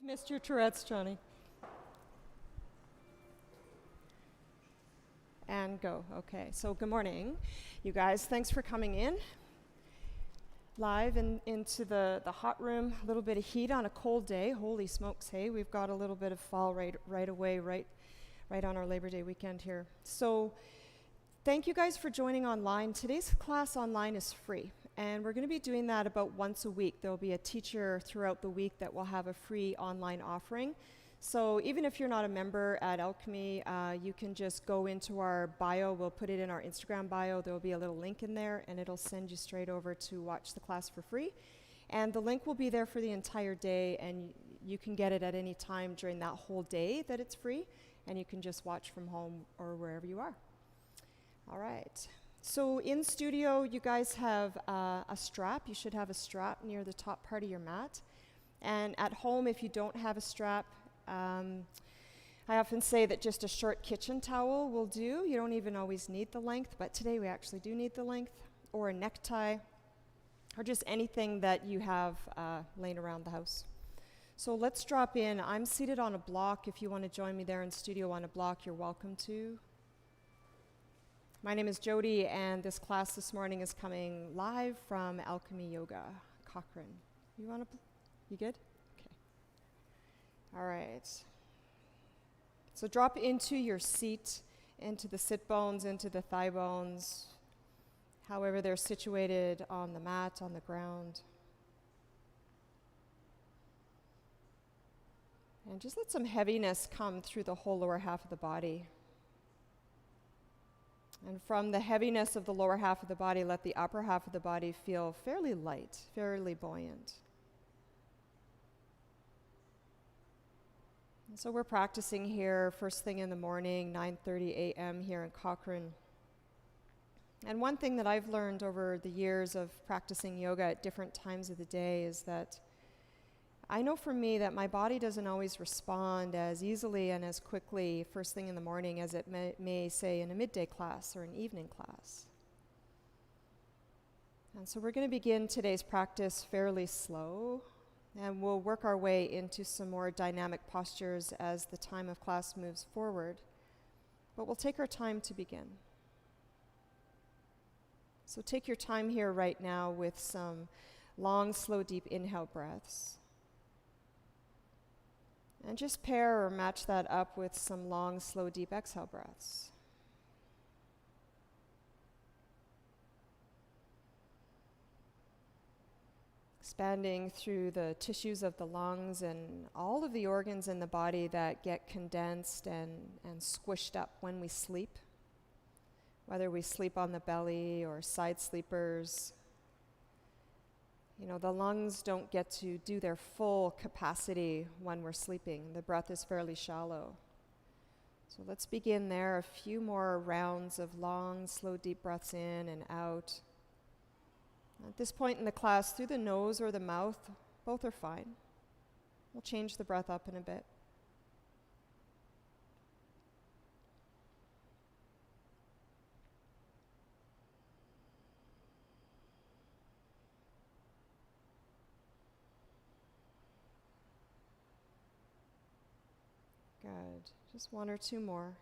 Missed your Tourette's, Johnny. And go. Okay, so good morning, you guys. Thanks for coming in. Live into the hot room. A little bit of heat on a cold day. Holy smokes, hey. We've got a little bit of fall right away, right on our Labor Day weekend here. So thank you guys for joining online. Today's class online is free. And we're going to be doing that about once a week. There'll be a teacher throughout the week that will have a free online offering. So even if you're not a member at Alchemy, you can just go into our bio. We'll put it in our Instagram bio. There'll be a little link in there, and it'll send you straight over to watch the class for free. And the link will be there for the entire day, and you can get it at any time during that whole day that it's free, and you can just watch from home or wherever you are. All right. So in studio, you guys have a strap. You should have a strap near the top part of your mat. And at home, if you don't have a strap, I often say that just a short kitchen towel will do. You don't even always need the length, but today we actually do need the length, or a necktie, or just anything that you have laying around the house. So let's drop in. I'm seated on a block. If you want to join me there in studio on a block, you're welcome to. My name is Jody, and this class this morning is coming live from Alchemy Yoga, Cochrane. You good? Okay. All right. So drop into your seat, into the sit bones, into the thigh bones, however they're situated on the mat, on the ground. And just let some heaviness come through the whole lower half of the body. And from the heaviness of the lower half of the body, let the upper half of the body feel fairly light, fairly buoyant. And so we're practicing here first thing in the morning, 9:30 a.m. here in Cochrane. And one thing that I've learned over the years of practicing yoga at different times of the day is that I know for me that my body doesn't always respond as easily and as quickly first thing in the morning as it may say in a midday class or an evening class. And so we're going to begin today's practice fairly slow, and we'll work our way into some more dynamic postures as the time of class moves forward. But we'll take our time to begin. So take your time here right now with some long, slow, deep inhale breaths. And just pair or match that up with some long, slow, deep exhale breaths. Expanding through the tissues of the lungs and all of the organs in the body that get condensed and squished up when we sleep, whether we sleep on the belly or side sleepers. You know, the lungs don't get to do their full capacity when we're sleeping. The breath is fairly shallow. So let's begin there. A few more rounds of long, slow, deep breaths in and out. At this point in the class, through the nose or the mouth, both are fine. We'll change the breath up in a bit. Good. Just one or two more.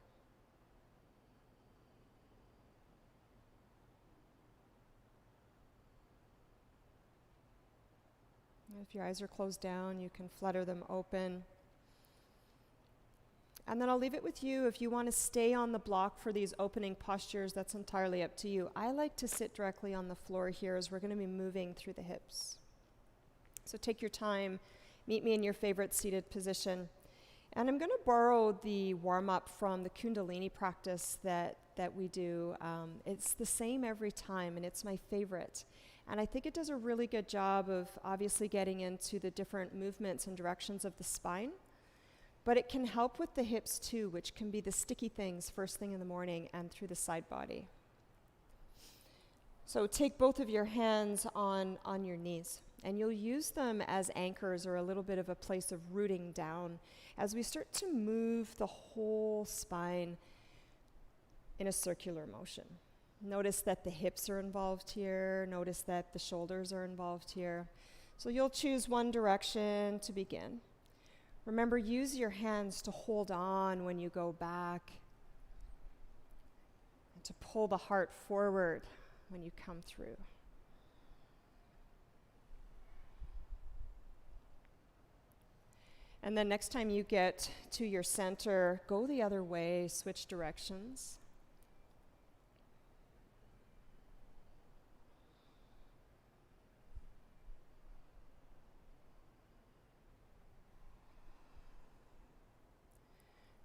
If your eyes are closed down, you can flutter them open. And then I'll leave it with you. If you want to stay on the block for these opening postures, that's entirely up to you. I like to sit directly on the floor here as we're going to be moving through the hips. So take your time. Meet me in your favorite seated position. And I'm going to borrow the warm-up from the Kundalini practice that we do. It's the same every time, and it's my favorite. And I think it does a really good job of obviously getting into the different movements and directions of the spine. But it can help with the hips too, which can be the sticky things first thing in the morning and through the side body. So take both of your hands on your knees. And you'll use them as anchors or a little bit of a place of rooting down as we start to move the whole spine in a circular motion. Notice that the hips are involved here. Notice that the shoulders are involved here. So you'll choose one direction to begin. Remember, use your hands to hold on when you go back and to pull the heart forward when you come through. And then next time you get to your center, go the other way, switch directions.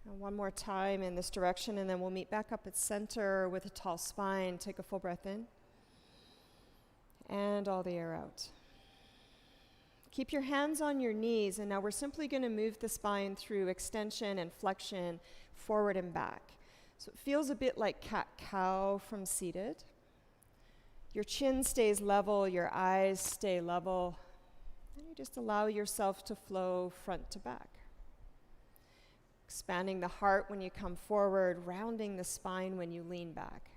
And one more time in this direction, and then we'll meet back up at center with a tall spine. Take a full breath in. And all the air out. Keep your hands on your knees, and now we're simply going to move the spine through extension and flexion, forward and back. So it feels a bit like cat-cow from seated. Your chin stays level, your eyes stay level, and you just allow yourself to flow front to back. Expanding the heart when you come forward, rounding the spine when you lean back.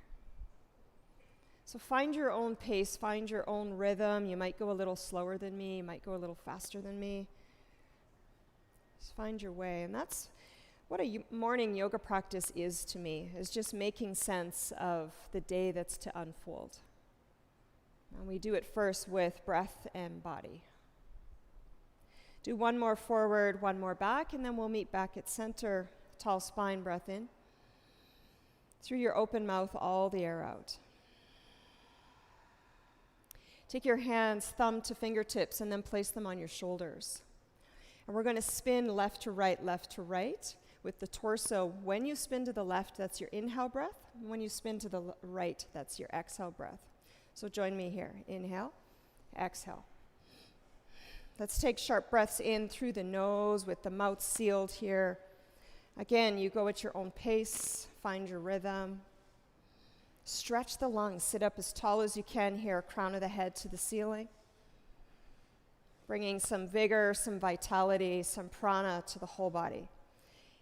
So find your own pace, find your own rhythm. You might go a little slower than me, you might go a little faster than me. Just find your way. And that's what a morning yoga practice is to me, is just making sense of the day that's to unfold. And we do it first with breath and body. Do one more forward, one more back, and then we'll meet back at center. Tall spine, breath in. Through your open mouth, all the air out. Take your hands, thumb to fingertips, and then place them on your shoulders. And we're going to spin left to right with the torso. When you spin to the left, that's your inhale breath. And when you spin to the right, that's your exhale breath. So join me here. Inhale, exhale. Let's take sharp breaths in through the nose with the mouth sealed here. Again, you go at your own pace, find your rhythm. Stretch the lungs, sit up as tall as you can here, crown of the head to the ceiling. Bringing some vigor, some vitality, some prana to the whole body.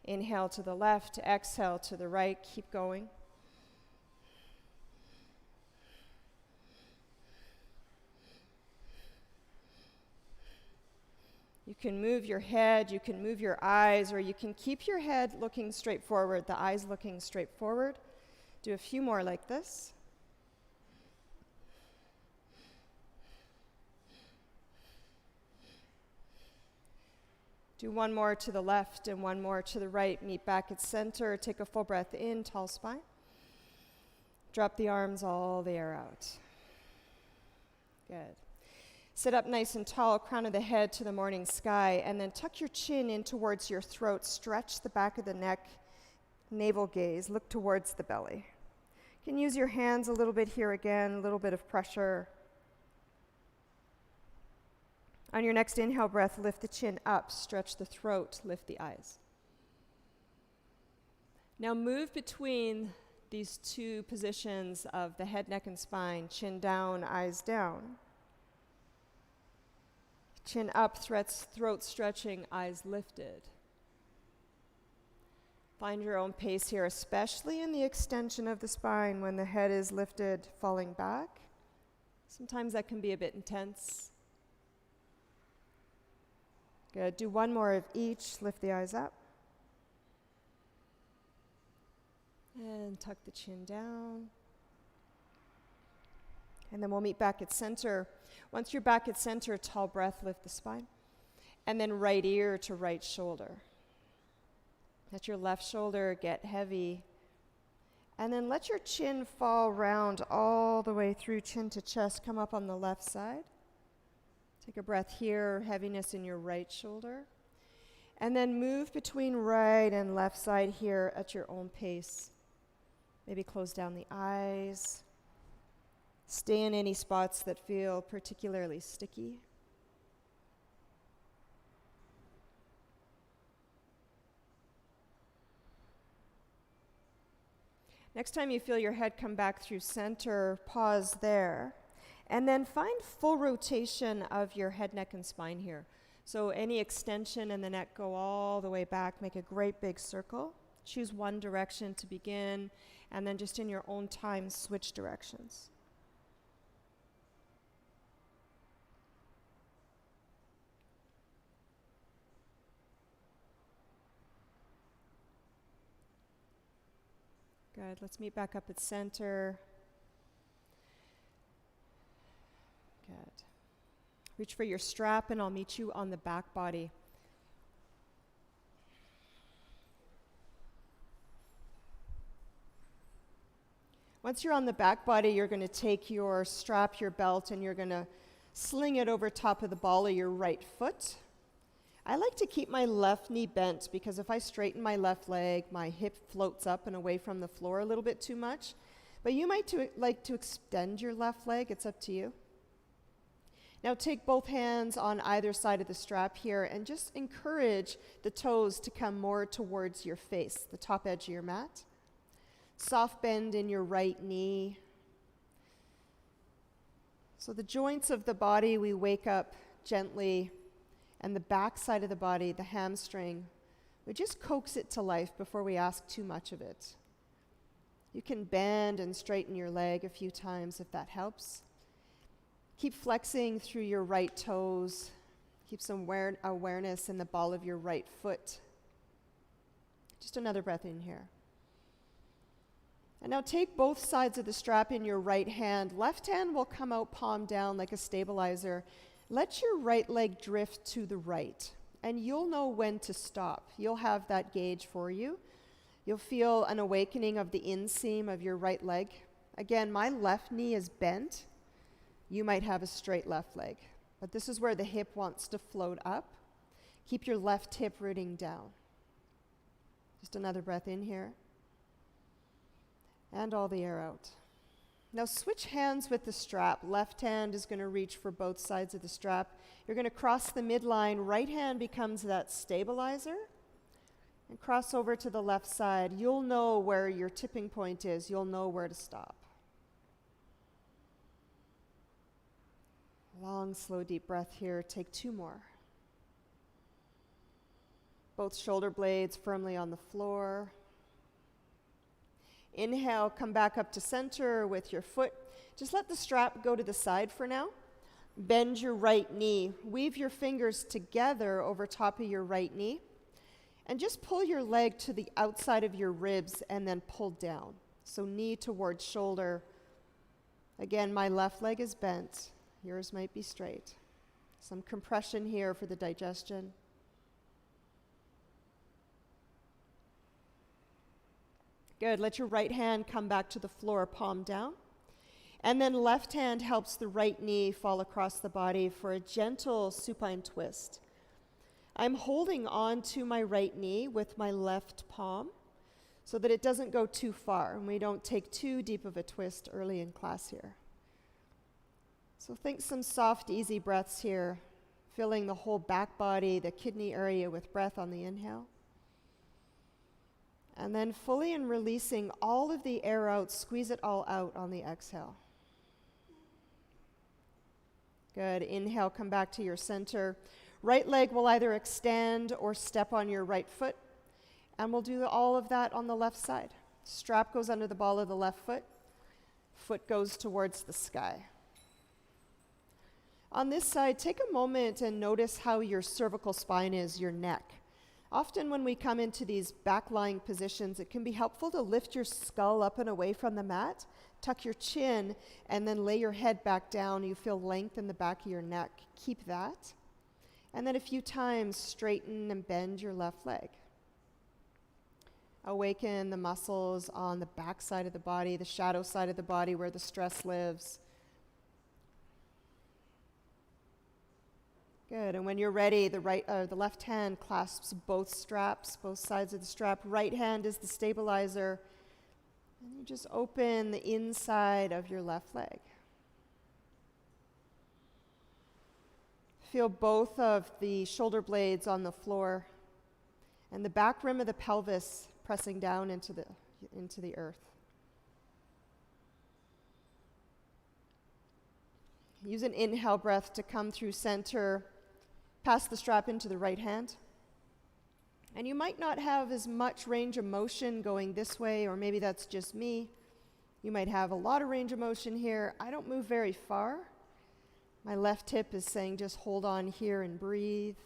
Inhale to the left, exhale to the right, keep going. You can move your head, you can move your eyes, or you can keep your head looking straight forward, the eyes looking straight forward. Do a few more like this. Do one more to the left and one more to the right. Meet back at center. Take a full breath in, tall spine. Drop the arms, all the air out. Good. Sit up nice and tall, crown of the head to the morning sky, and then tuck your chin in towards your throat. Stretch the back of the neck, navel gaze, look towards the belly. You can use your hands a little bit here again, a little bit of pressure. On your next inhale breath, lift the chin up, stretch the throat, lift the eyes. Now move between these two positions of the head, neck, and spine, chin down, eyes down. Chin up, throat stretching, eyes lifted. Find your own pace here, especially in the extension of the spine when the head is lifted, falling back. Sometimes that can be a bit intense. Good. Do one more of each. Lift the eyes up. And tuck the chin down. And then we'll meet back at center. Once you're back at center, tall breath, lift the spine. And then right ear to right shoulder. Let your left shoulder get heavy. And then let your chin fall round all the way through, chin to chest. Come up on the left side. Take a breath here, heaviness in your right shoulder. And then move between right and left side here at your own pace. Maybe close down the eyes. Stay in any spots that feel particularly sticky. Next time you feel your head come back through center, pause there. And then find full rotation of your head, neck, and spine here. So any extension in the neck, go all the way back. Make a great big circle. Choose one direction to begin, and then just in your own time, switch directions. Good. Let's meet back up at center. Good. Reach for your strap and I'll meet you on the back body. Once you're on the back body, you're going to take your strap, your belt, and you're going to sling it over top of the ball of your right foot. I like to keep my left knee bent because if I straighten my left leg, my hip floats up and away from the floor a little bit too much. But you might like to extend your left leg. It's up to you. Now take both hands on either side of the strap here and just encourage the toes to come more towards your face, the top edge of your mat. Soft bend in your right knee. So the joints of the body, we wake up gently, and the back side of the body, the hamstring, we just coax it to life before we ask too much of it. You can bend and straighten your leg a few times if that helps. Keep flexing through your right toes. Keep some awareness in the ball of your right foot. Just another breath in here. And now take both sides of the strap in your right hand. Left hand will come out palm down like a stabilizer. Let your right leg drift to the right, and you'll know when to stop. You'll have that gauge for you. You'll feel an awakening of the inseam of your right leg. Again, my left knee is bent. You might have a straight left leg, but this is where the hip wants to float up. Keep your left hip rooting down. Just another breath in here. And all the air out. Now switch hands with the strap. Left hand is going to reach for both sides of the strap. You're going to cross the midline. Right hand becomes that stabilizer. And cross over to the left side. You'll know where your tipping point is. You'll know where to stop. Long, slow, deep breath here. Take 2 more. Both shoulder blades firmly on the floor. Inhale, come back up to center with your foot. Just let the strap go to the side for now. Bend your right knee. Weave your fingers together over top of your right knee. And just pull your leg to the outside of your ribs and then pull down. So knee towards shoulder. Again, my left leg is bent. Yours might be straight. Some compression here for the digestion. Good. Let your right hand come back to the floor, palm down. And then left hand helps the right knee fall across the body for a gentle supine twist. I'm holding on to my right knee with my left palm so that it doesn't go too far and we don't take too deep of a twist early in class here. So think some soft, easy breaths here, filling the whole back body, the kidney area with breath on the inhale. And then fully and releasing all of the air out, squeeze it all out on the exhale. Good. Inhale, come back to your center. Right leg will either extend or step on your right foot. And we'll do all of that on the left side. Strap goes under the ball of the left foot. Foot goes towards the sky. On this side, take a moment and notice how your cervical spine is, your neck. Often when we come into these back-lying positions, it can be helpful to lift your skull up and away from the mat, tuck your chin, and then lay your head back down. You feel length in the back of your neck. Keep that. And then a few times, straighten and bend your left leg. Awaken the muscles on the back side of the body, the shadow side of the body where the stress lives. Good, and when you're ready, the left hand clasps both straps, both sides of the strap. Right hand is the stabilizer. And you just open the inside of your left leg. Feel both of the shoulder blades on the floor and the back rim of the pelvis pressing down into the earth. Use an inhale breath to come through center. Pass the strap into the right hand. And you might not have as much range of motion going this way, or maybe that's just me. You might have a lot of range of motion here. I don't move very far. My left hip is saying just hold on here and breathe.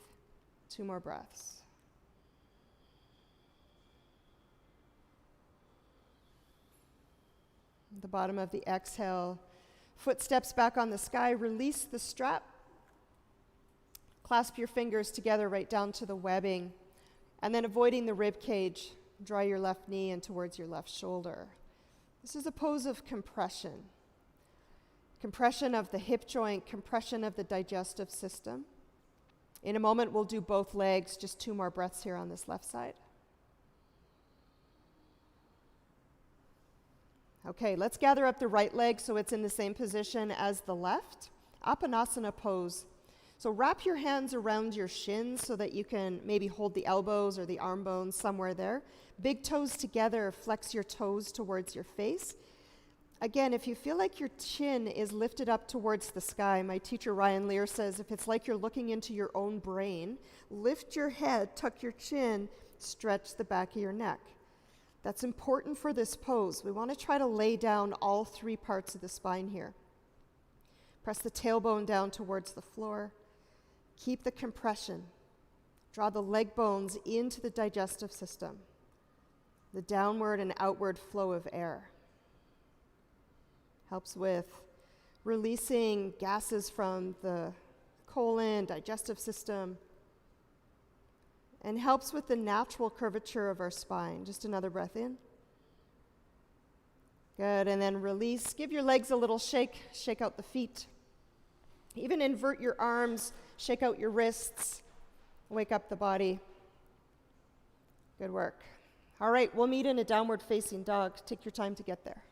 2 more breaths. the bottom of the exhale, footsteps back on the sky, release the strap. Clasp your fingers together right down to the webbing, and then avoiding the rib cage, draw your left knee in towards your left shoulder. This is a pose of compression. Compression of the hip joint, compression of the digestive system. In a moment, we'll do both legs, just 2 more breaths here on this left side. Okay, let's gather up the right leg so it's in the same position as the left. Apanasana pose. So wrap your hands around your shins so that you can maybe hold the elbows or the arm bones somewhere there. Big toes together, flex your toes towards your face. Again, if you feel like your chin is lifted up towards the sky, my teacher Ryan Lear says, if it's like you're looking into your own brain, lift your head, tuck your chin, stretch the back of your neck. That's important for this pose. We want to try to lay down all 3 parts of the spine here. Press the tailbone down towards the floor. Keep the compression. Draw the leg bones into the digestive system. The downward and outward flow of air. Helps with releasing gases from the colon, digestive system, and helps with the natural curvature of our spine. Just another breath in. Good, and then release. Give your legs a little shake. Shake out the feet. Even invert your arms. Shake out your wrists. Wake up the body. Good work. All right, we'll meet in a downward facing dog. Take your time to get there.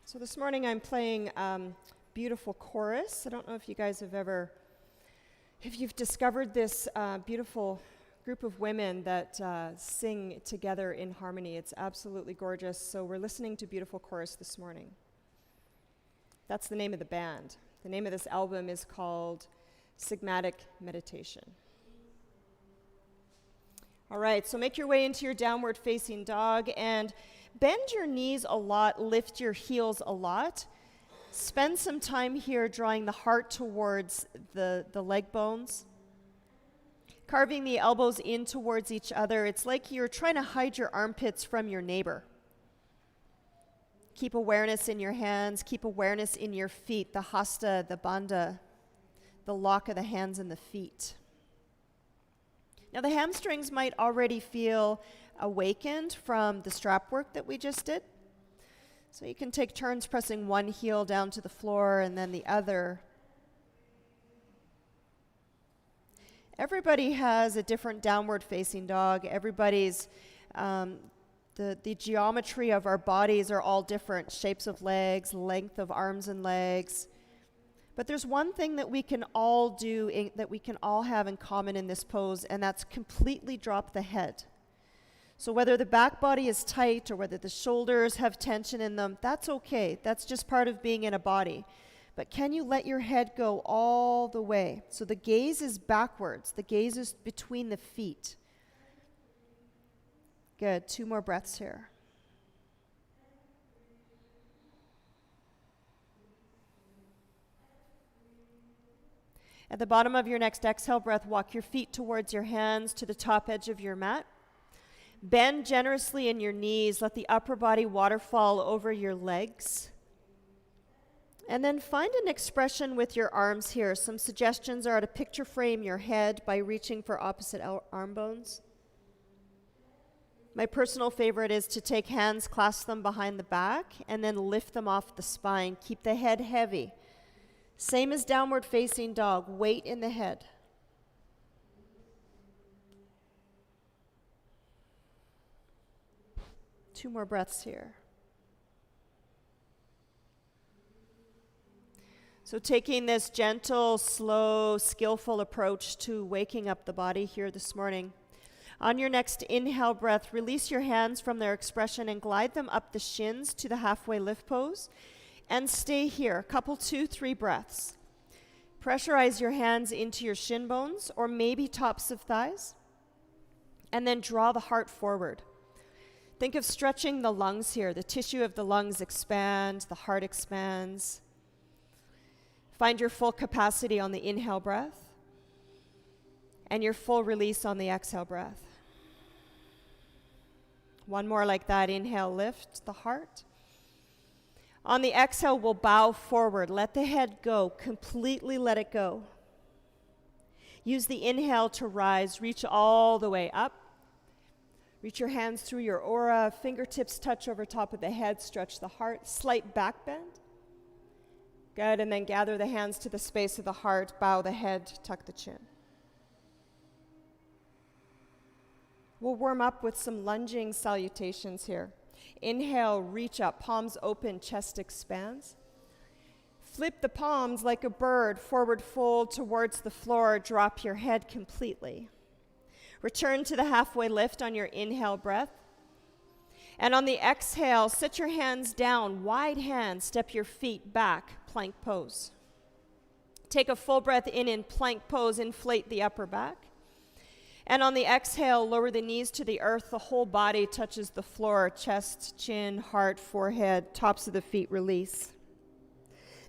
So this morning I'm playing beautiful chorus. I don't know if you guys if you've discovered this beautiful group of women that sing together in harmony. It's absolutely gorgeous. So we're listening to beautiful chorus this morning. That's the name of the band. The name of this album is called Sigmatic Meditation. All right, so make your way into your downward facing dog and bend your knees a lot, lift your heels a lot. Spend some time here drawing the heart towards the leg bones. Carving the elbows in towards each other. It's like you're trying to hide your armpits from your neighbor. Keep awareness in your hands, keep awareness in your feet, the hasta, the bandha, the lock of the hands and the feet. Now the hamstrings might already feel awakened from the strap work that we just did. So you can take turns pressing one heel down to the floor and then the other. Everybody has a different downward facing dog. Everybody's, the geometry of our bodies are all different. Shapes of legs, length of arms and legs. But there's one thing that we can all do, that we can all have in common in this pose, and that's completely drop the head. So whether the back body is tight or whether the shoulders have tension in them, that's okay. That's just part of being in a body. But can you let your head go all the way? So the gaze is backwards. The gaze is between the feet. Good. 2 more breaths here. At the bottom of your next exhale breath, walk your feet towards your hands to the top edge of your mat. Bend generously in your knees. Let the upper body waterfall over your legs. And then find an expression with your arms here. Some suggestions are to picture frame your head by reaching for opposite arm bones. My personal favorite is to take hands, clasp them behind the back, and then lift them off the spine. Keep the head heavy. Same as downward facing dog, weight in the head. Two more breaths here. So taking this gentle, slow, skillful approach to waking up the body here this morning. On your next inhale breath, release your hands from their expression and glide them up the shins to the halfway lift pose. And stay here, a couple, 2, 3 breaths. Pressurize your hands into your shin bones or maybe tops of thighs. And then draw the heart forward. Think of stretching the lungs here. The tissue of the lungs expands, the heart expands. Find your full capacity on the inhale breath and your full release on the exhale breath. One more like that. Inhale, lift the heart. On the exhale, we'll bow forward. Let the head go. Completely let it go. Use the inhale to rise. Reach all the way up. Reach your hands through your aura. Fingertips touch over top of the head. Stretch the heart. Slight back bend. Good. And then gather the hands to the space of the heart. Bow the head. Tuck the chin. We'll warm up with some lunging salutations here. Inhale, reach up, palms open, chest expands. Flip the palms like a bird, forward fold towards the floor, drop your head completely. Return to the halfway lift on your inhale breath. And on the exhale, sit your hands down, wide hands, step your feet back, plank pose. Take a full breath in plank pose, inflate the upper back. And on the exhale, lower the knees to the earth. The whole body touches the floor. Chest, chin, heart, forehead, tops of the feet release.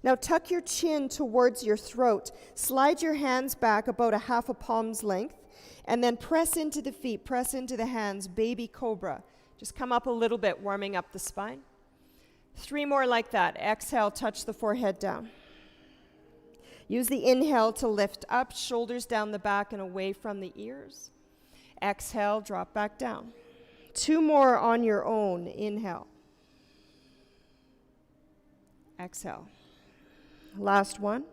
Now tuck your chin towards your throat. Slide your hands back about a half a palm's length. And then press into the feet, press into the hands, baby cobra. Just come up a little bit, warming up the spine. 3 more like that. Exhale, touch the forehead down. Use the inhale to lift up, shoulders down the back and away from the ears. Exhale, drop back down. 2 more on your own. Inhale. Exhale. Last one.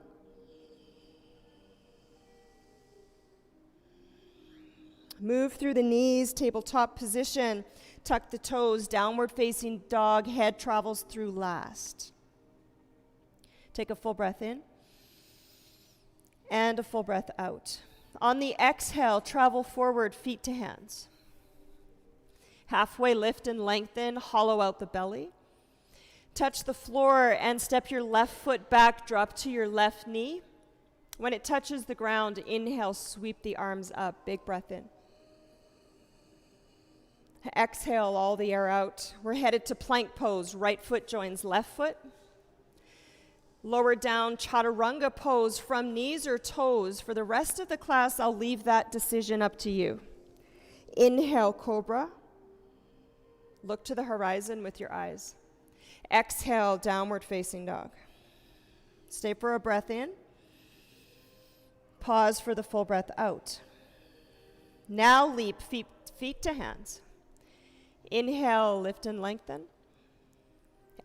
Move through the knees, tabletop position. Tuck the toes, downward facing dog, head travels through last. Take a full breath in. And a full breath out. On the exhale, travel forward, feet to hands. Halfway lift and lengthen, hollow out the belly. Touch the floor and step your left foot back, drop to your left knee. When it touches the ground, inhale, sweep the arms up, big breath in. Exhale all the air out. We're headed to plank pose, right foot joins left foot. Lower down, chaturanga pose from knees or toes. For the rest of the class, I'll leave that decision up to you. Inhale, cobra. Look to the horizon with your eyes. Exhale, downward facing dog. Stay for a breath in. Pause for the full breath out. Now leap feet to hands. Inhale, lift and lengthen.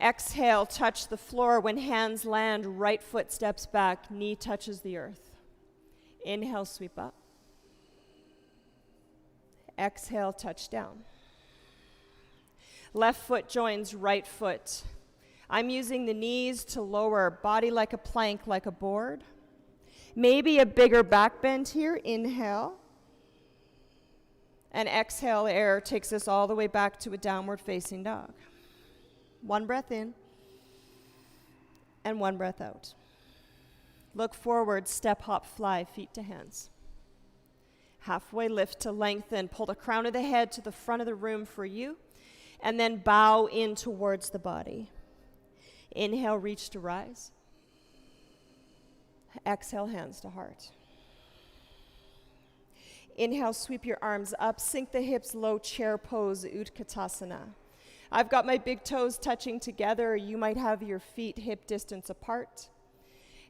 Exhale, touch the floor. When hands land, right foot steps back, knee touches the earth. Inhale, sweep up. Exhale, touch down. Left foot joins right foot. I'm using the knees to lower, body like a plank, like a board. Maybe a bigger back bend here. Inhale. And exhale, air takes us all the way back to a downward facing dog. 1 breath in, and 1 breath out. Look forward, step, hop, fly, feet to hands. Halfway lift to lengthen. Pull the crown of the head to the front of the room for you, and then bow in towards the body. Inhale, reach to rise. Exhale, hands to heart. Inhale, sweep your arms up, sink the hips, low chair pose, Utkatasana. I've got my big toes touching together. You might have your feet hip distance apart.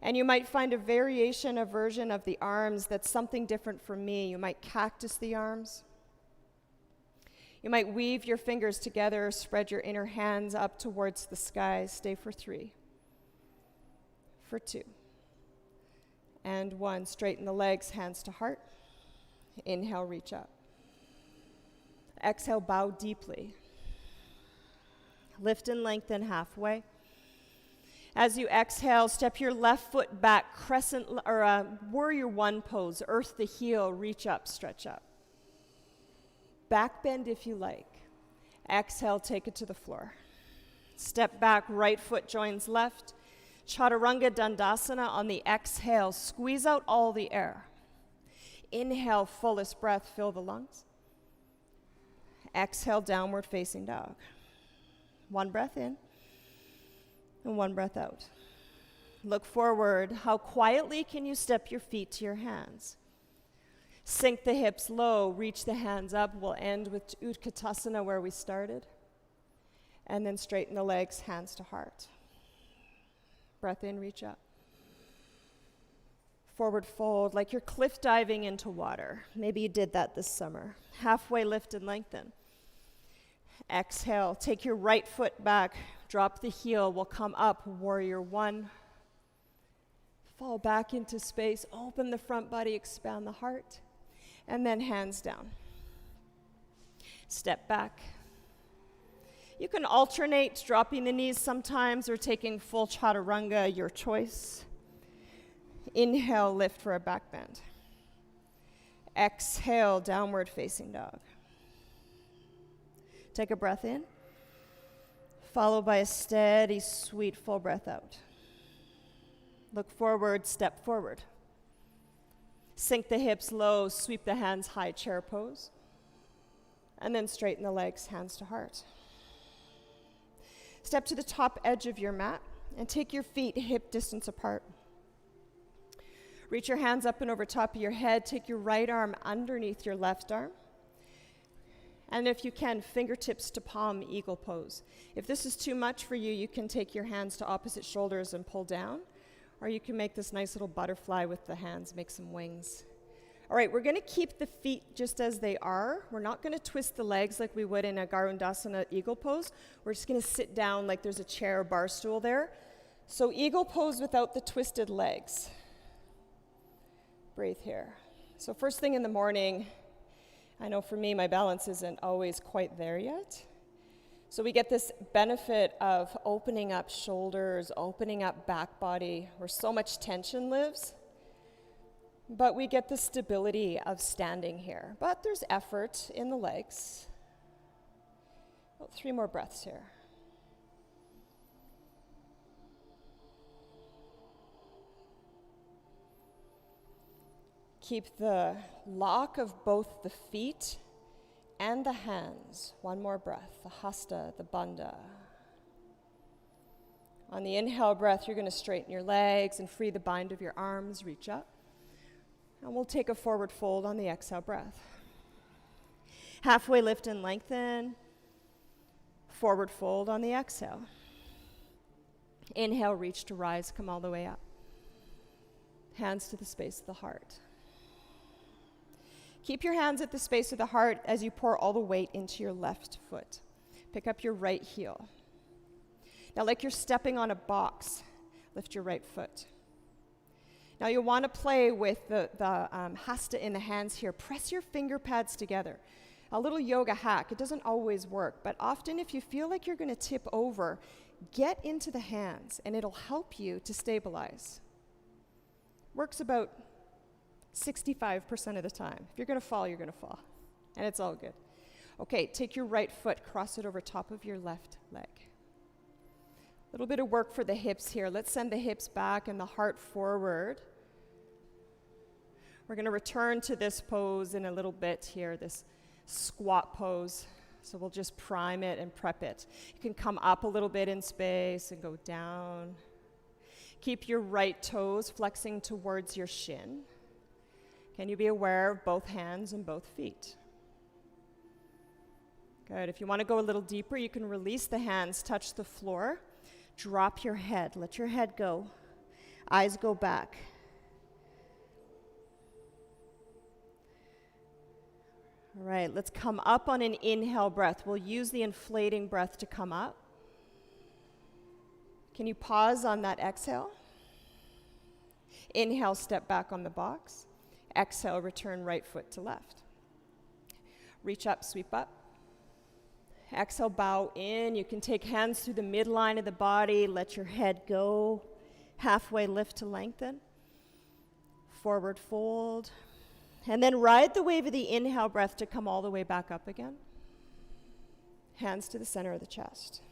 And you might find a variation, a version of the arms that's something different from me. You might cactus the arms. You might weave your fingers together, spread your inner hands up towards the sky. Stay for 3, for 2, and 1. Straighten the legs, hands to heart. Inhale, reach up. Exhale, bow deeply. Lift and lengthen halfway. As you exhale, step your left foot back, crescent or warrior 1 pose. Earth the heel, reach up, stretch up. Back bend if you like. Exhale, take it to the floor. Step back, right foot joins left. Chaturanga Dandasana on the exhale. Squeeze out all the air. Inhale, fullest breath, fill the lungs. Exhale, downward facing dog. 1 breath in and 1 breath out. Look forward. How quietly can you step your feet to your hands? Sink the hips low, reach the hands up. We'll end with Utkatasana where we started. And then straighten the legs, hands to heart. Breath in, reach up. Forward fold, like you're cliff diving into water. Maybe you did that this summer. Halfway lift and lengthen. Exhale, take your right foot back, drop the heel, we'll come up, warrior one. Fall back into space, open the front body, expand the heart, and then hands down. Step back. You can alternate dropping the knees sometimes or taking full chaturanga, your choice. Inhale, lift for a back bend. Exhale, downward facing dog. Take a breath in, followed by a steady, sweet, full breath out. Look forward, step forward. Sink the hips low, sweep the hands high, chair pose. And then straighten the legs, hands to heart. Step to the top edge of your mat and take your feet hip distance apart. Reach your hands up and over top of your head. Take your right arm underneath your left arm. And if you can, fingertips to palm, eagle pose. If this is too much for you, you can take your hands to opposite shoulders and pull down. Or you can make this nice little butterfly with the hands, make some wings. All right, we're going to keep the feet just as they are. We're not going to twist the legs like we would in a Garudasana eagle pose. We're just going to sit down like there's a chair or bar stool there. So eagle pose without the twisted legs. Breathe here. So first thing in the morning, I know for me, my balance isn't always quite there yet. So we get this benefit of opening up shoulders, opening up back body, where so much tension lives. But we get the stability of standing here. But there's effort in the legs. Oh, 3 more breaths here. Keep the lock of both the feet and the hands. 1 more breath, the hasta, the bandha. On the inhale breath, you're going to straighten your legs and free the bind of your arms, reach up. And we'll take a forward fold on the exhale breath. Halfway lift and lengthen. Forward fold on the exhale. Inhale, reach to rise, come all the way up. Hands to the space of the heart. Keep your hands at the space of the heart as you pour all the weight into your left foot. Pick up your right heel. Now, like you're stepping on a box, lift your right foot. Now, you'll want to play with the hasta in the hands here. Press your finger pads together. A little yoga hack. It doesn't always work, but often if you feel like you're going to tip over, get into the hands, and it'll help you to stabilize. Works about 65% of the time. If you're going to fall, you're going to fall. And it's all good. Okay, take your right foot, cross it over top of your left leg. A little bit of work for the hips here. Let's send the hips back and the heart forward. We're going to return to this pose in a little bit here, this squat pose. So we'll just prime it and prep it. You can come up a little bit in space and go down. Keep your right toes flexing towards your shin. Can you be aware of both hands and both feet? Good. If you want to go a little deeper, you can release the hands, touch the floor, drop your head. Let your head go. Eyes go back. All right, let's come up on an inhale breath. We'll use the inflating breath to come up. Can you pause on that exhale? Inhale, step back on the box. Exhale, return right foot to left. Reach up, sweep up. Exhale, bow in. You can take hands through the midline of the body. Let your head go. Halfway lift to lengthen. Forward fold. And then ride the wave of the inhale breath to come all the way back up again. Hands to the center of the chest.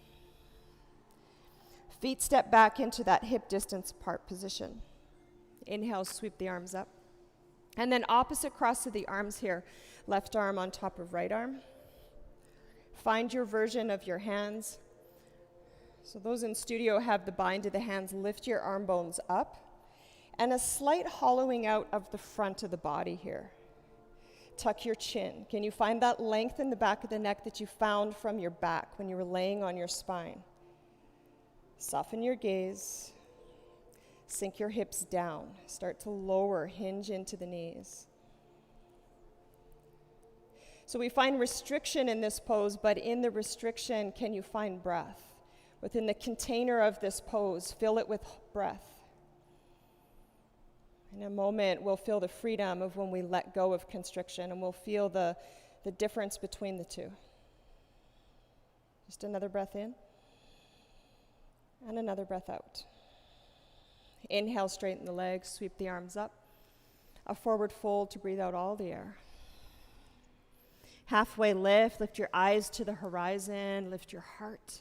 Feet step back into that hip distance apart position. Inhale, sweep the arms up. And then opposite cross of the arms here, left arm on top of right arm. Find your version of your hands. So those in studio have the bind of the hands. Lift your arm bones up. And a slight hollowing out of the front of the body here. Tuck your chin. Can you find that length in the back of the neck that you found from your back when you were laying on your spine? Soften your gaze. Sink your hips down. Start to lower, hinge into the knees. So we find restriction in this pose, but in the restriction, can you find breath? Within the container of this pose, fill it with breath. In a moment, we'll feel the freedom of when we let go of constriction, and we'll feel the difference between the two. Just another breath in, and another breath out. Inhale, straighten the legs, sweep the arms up. A forward fold to breathe out all the air. Halfway lift your eyes to the horizon, lift your heart.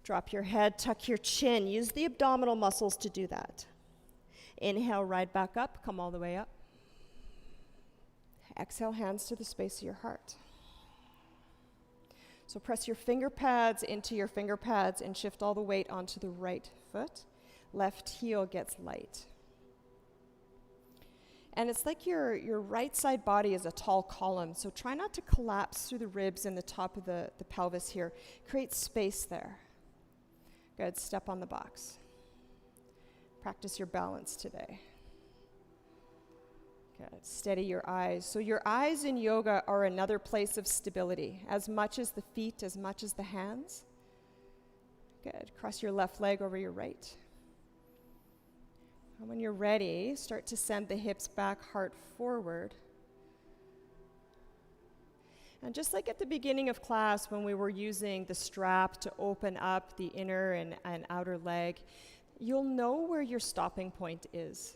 Drop your head, tuck your chin. Use the abdominal muscles to do that. Inhale, ride back up, come all the way up. Exhale, hands to the space of your heart. So press your finger pads into your finger pads and shift all the weight onto the right foot. Left heel gets light. And it's like your right side body is a tall column, so try not to collapse through the ribs and the top of the pelvis here. Create space there. Good, step on the box. Practice your balance today. Good, steady your eyes. So your eyes in yoga are another place of stability, as much as the feet, as much as the hands. Good, cross your left leg over your right. And when you're ready, start to send the hips back, heart forward. And just like at the beginning of class when we were using the strap to open up the inner and outer leg, you'll know where your stopping point is.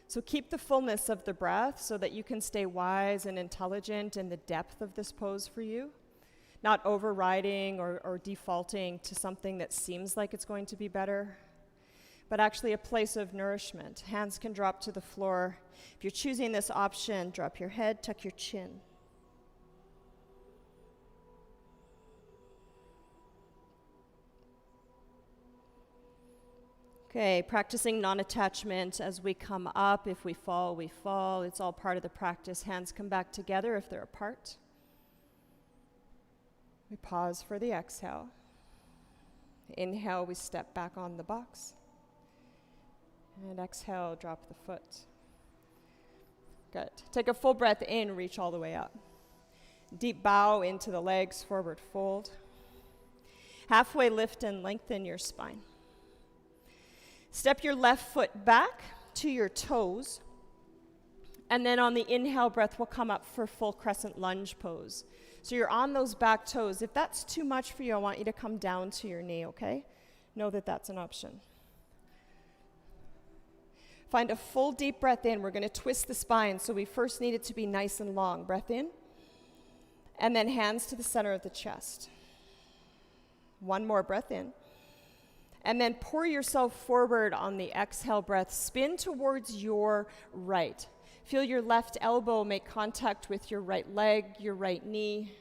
So keep the fullness of the breath so that you can stay wise and intelligent in the depth of this pose for you, not overriding or defaulting to something that seems like it's going to be better, but actually a place of nourishment. Hands can drop to the floor. If you're choosing this option, drop your head, tuck your chin. Okay, practicing non-attachment as we come up. If we fall, we fall. It's all part of the practice. Hands come back together if they're apart. We pause for the exhale. Inhale, we step back on the box. And exhale, drop the foot. Good. Take a full breath in, reach all the way up. Deep bow into the legs, forward fold. Halfway lift and lengthen your spine. Step your left foot back to your toes. And then on the inhale breath, we'll come up for full crescent lunge pose. So you're on those back toes. If that's too much for you, I want you to come down to your knee, okay? Know that that's an option. Find a full deep breath in. We're going to twist the spine, so we first need it to be nice and long. Breath in. And then hands to the center of the chest. One more breath in. And then pour yourself forward on the exhale breath. Spin towards your right. Feel your left elbow make contact with your right leg, your right knee.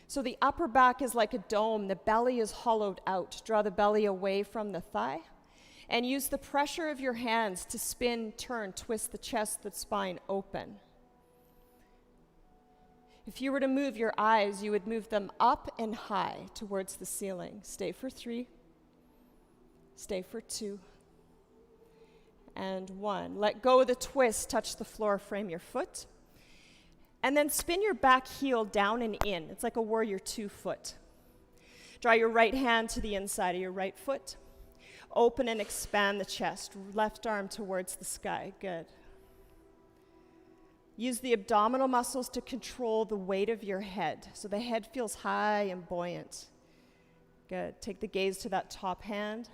So the upper back is like a dome. The belly is hollowed out. Draw the belly away from the thigh. And use the pressure of your hands to spin, turn, twist the chest, the spine open. If you were to move your eyes, you would move them up and high towards the ceiling. Stay for 3. Stay for 2. And 1. Let go of the twist, touch the floor, frame your foot. And then spin your back heel down and in. It's like a warrior 2 foot. Draw your right hand to the inside of your right foot. Open and expand the chest. Left arm towards the sky. Good. Use the abdominal muscles to control the weight of your head. So the head feels high and buoyant. Good. Take the gaze to that top hand.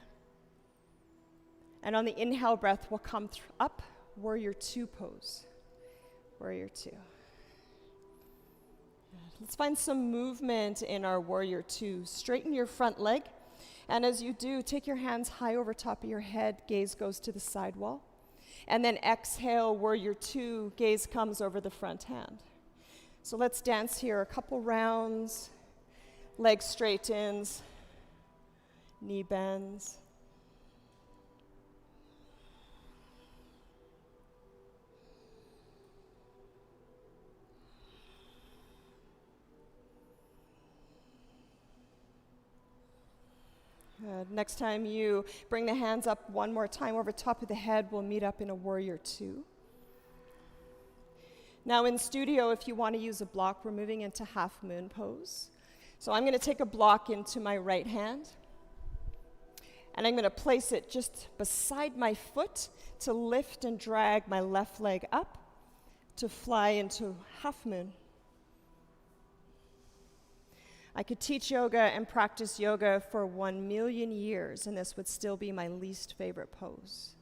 And on the inhale breath, we'll come up, warrior 2 pose. Warrior 2. Let's find some movement in our warrior 2. Straighten your front leg. And as you do, take your hands high over top of your head. Gaze goes to the side wall. And then exhale, warrior 2. Gaze comes over the front hand. So let's dance here a couple rounds. Leg straightens. Knee bends. Good. Next time you bring the hands up one more time over top of the head, we'll meet up in a warrior two. Now in studio, if you want to use a block, we're moving into half moon pose. So I'm going to take a block into my right hand, and I'm going to place it just beside my foot to lift and drag my left leg up to fly into half moon. I could teach yoga and practice yoga for 1,000,000 years, and this would still be my least favorite pose.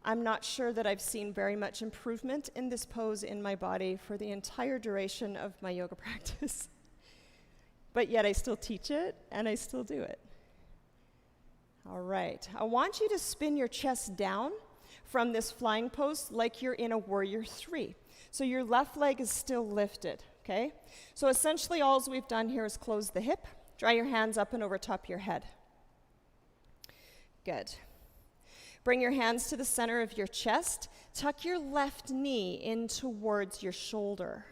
I'm not sure that I've seen very much improvement in this pose in my body for the entire duration of my yoga practice. But yet I still teach it, and I still do it. All right, I want you to spin your chest down from this flying pose like you're in a warrior three. So your left leg is still lifted, okay? So essentially all we've done here is close the hip, draw your hands up and over top your head. Good. Bring your hands to the center of your chest. Tuck your left knee in towards your shoulder.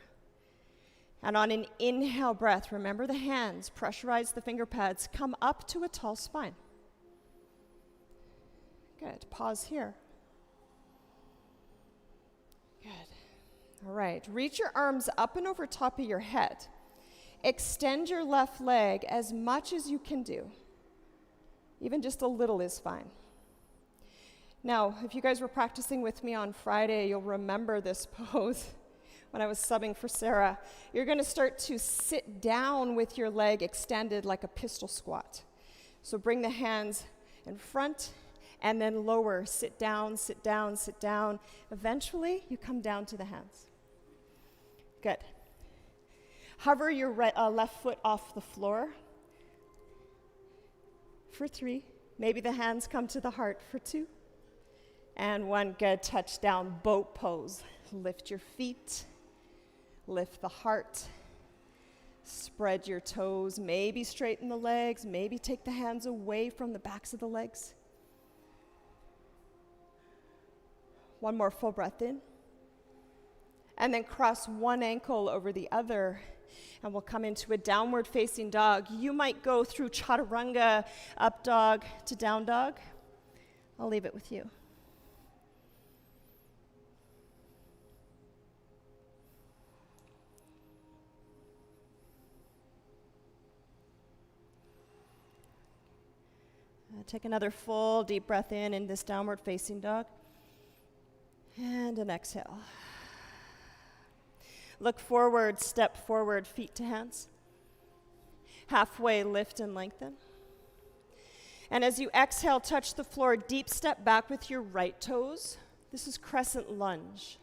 And on an inhale breath, remember the hands, pressurize the finger pads, come up to a tall spine. Good. Pause here. Good. All right. Reach your arms up and over top of your head. Extend your left leg as much as you can do. Even just a little is fine. Now, if you guys were practicing with me on Friday, you'll remember this pose when I was subbing for Sarah. You're going to start to sit down with your leg extended like a pistol squat. So bring the hands in front and then lower. Sit down, sit down, sit down. Eventually, you come down to the hands. Good. Hover your left foot off the floor for 3. Maybe the hands come to the heart for 2. And 1. Good. Touchdown boat pose. Lift your feet. Lift the heart. Spread your toes. Maybe straighten the legs. Maybe take the hands away from the backs of the legs. 1 more full breath in. And then cross one ankle over the other. And we'll come into a downward facing dog. You might go through chaturanga, up dog to down dog. I'll leave it with you. Take another full deep breath in this downward facing dog. And an exhale. Look forward, step forward, feet to hands. Halfway lift and lengthen. And as you exhale, touch the floor, deep step back with your right toes. This is crescent lunge.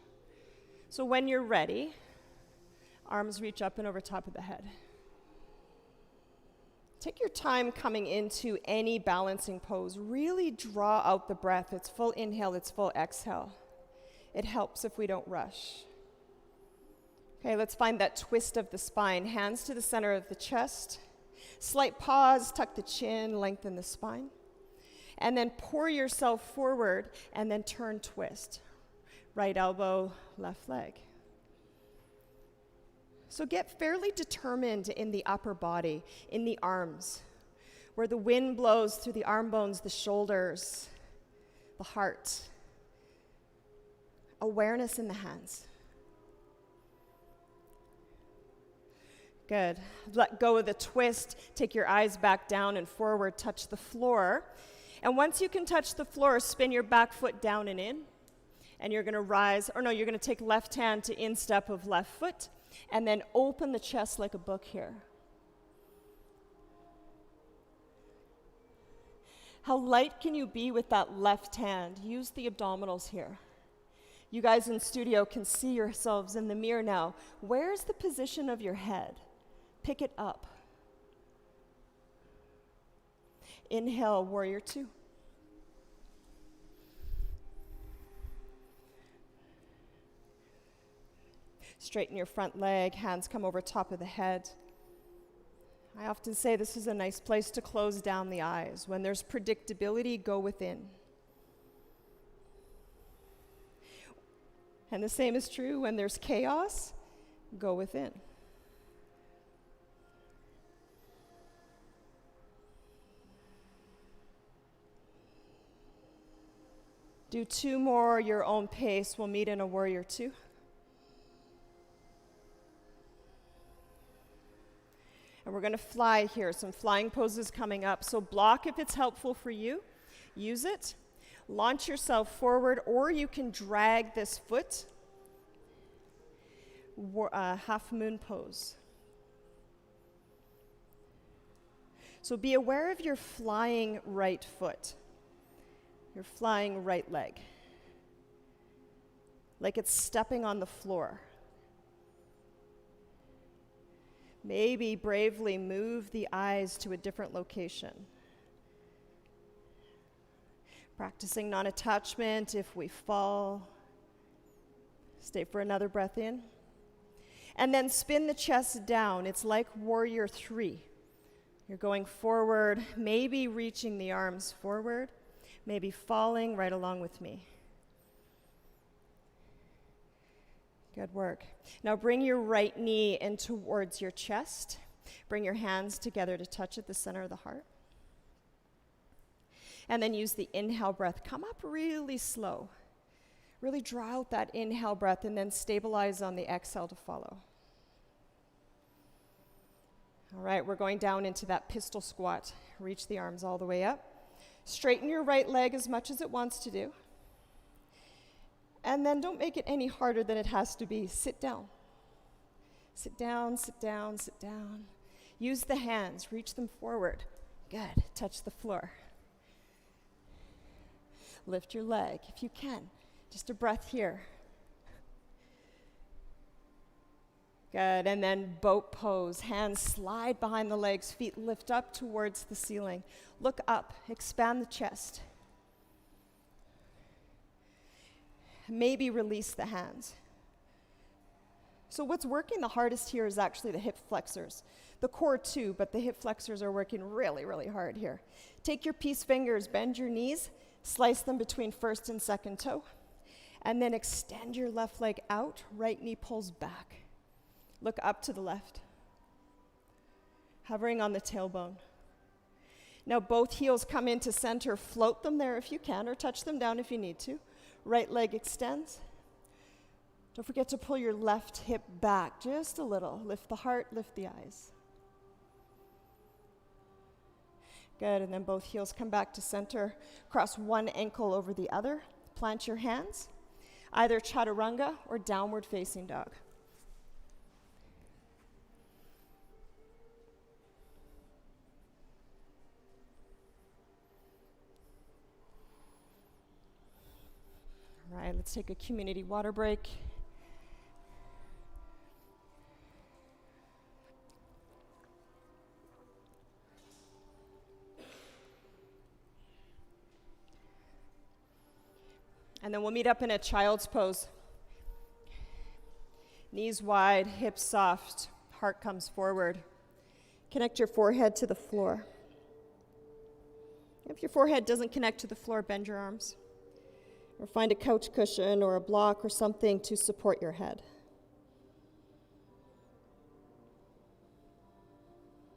So when you're ready, arms reach up and over top of the head. Take your time coming into any balancing pose. Really draw out the breath. It's full inhale, it's full exhale. It helps if we don't rush. Okay, let's find that twist of the spine. Hands to the center of the chest. Slight pause, tuck the chin, lengthen the spine. And then pour yourself forward and then turn twist. Right elbow, left leg. So get fairly determined in the upper body, in the arms, where the wind blows through the arm bones, the shoulders, the heart. Awareness in the hands. Good. Let go of the twist. Take your eyes back down and forward. Touch the floor. And once you can touch the floor, spin your back foot down and in. And you're going to rise, you're going to take left hand to instep of left foot. And then open the chest like a book here. How light can you be with that left hand? Use the abdominals here. You guys in studio can see yourselves in the mirror now. Where's the position of your head? Pick it up. Inhale, warrior two. Straighten your front leg, hands come over top of the head. I often say this is a nice place to close down the eyes. When there's predictability, go within. And the same is true when there's chaos, go within. Do 2 more your own pace. We'll meet in a warrior 2. And we're going to fly here. Some flying poses coming up. So block if it's helpful for you. Use it. Launch yourself forward, or you can drag this foot. Half moon pose. So be aware of your flying right foot, your flying right leg, like it's stepping on the floor. Maybe bravely move the eyes to a different location. Practicing non-attachment if we fall. Stay for another breath in. And then spin the chest down. It's like warrior 3. You're going forward, maybe reaching the arms forward, maybe falling right along with me. Good work. Now bring your right knee in towards your chest. Bring your hands together to touch at the center of the heart. And then use the inhale breath. Come up really slow. Really draw out that inhale breath and then stabilize on the exhale to follow. All right, we're going down into that pistol squat. Reach the arms all the way up. Straighten your right leg as much as it wants to do. And then don't make it any harder than it has to be. Sit down. Sit down, sit down, sit down. Use the hands. Reach them forward. Good. Touch the floor. Lift your leg if you can. Just a breath here. Good, and then boat pose. Hands slide behind the legs, feet lift up towards the ceiling. Look up, expand the chest. Maybe release the hands. So what's working the hardest here is actually the hip flexors. The core too, but the hip flexors are working really, really hard here. Take your peace fingers, bend your knees, slice them between first and second toe, and then extend your left leg out, right knee pulls back. Look up to the left, hovering on the tailbone. Now both heels come into center. Float them there if you can, or touch them down if you need to. Right leg extends. Don't forget to pull your left hip back just a little. Lift the heart, lift the eyes. Good, and then both heels come back to center. Cross one ankle over the other. Plant your hands, either chaturanga or downward facing dog. All right, let's take a community water break. And then we'll meet up in a child's pose. Knees wide, hips soft, heart comes forward. Connect your forehead to the floor. If your forehead doesn't connect to the floor, bend your arms. Or find a couch cushion or a block or something to support your head.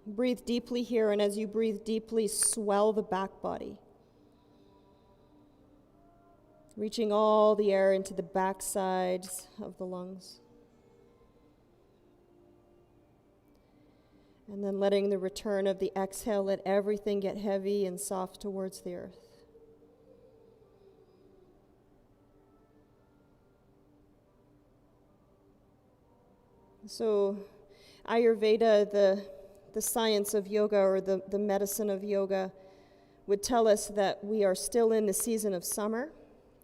Breathe deeply here, and as you breathe deeply, swell the back body. Reaching all the air into the back sides of the lungs. And then letting the return of the exhale, let everything get heavy and soft towards the earth. So Ayurveda, the science of yoga, or the medicine of yoga, would tell us that we are still in the season of summer,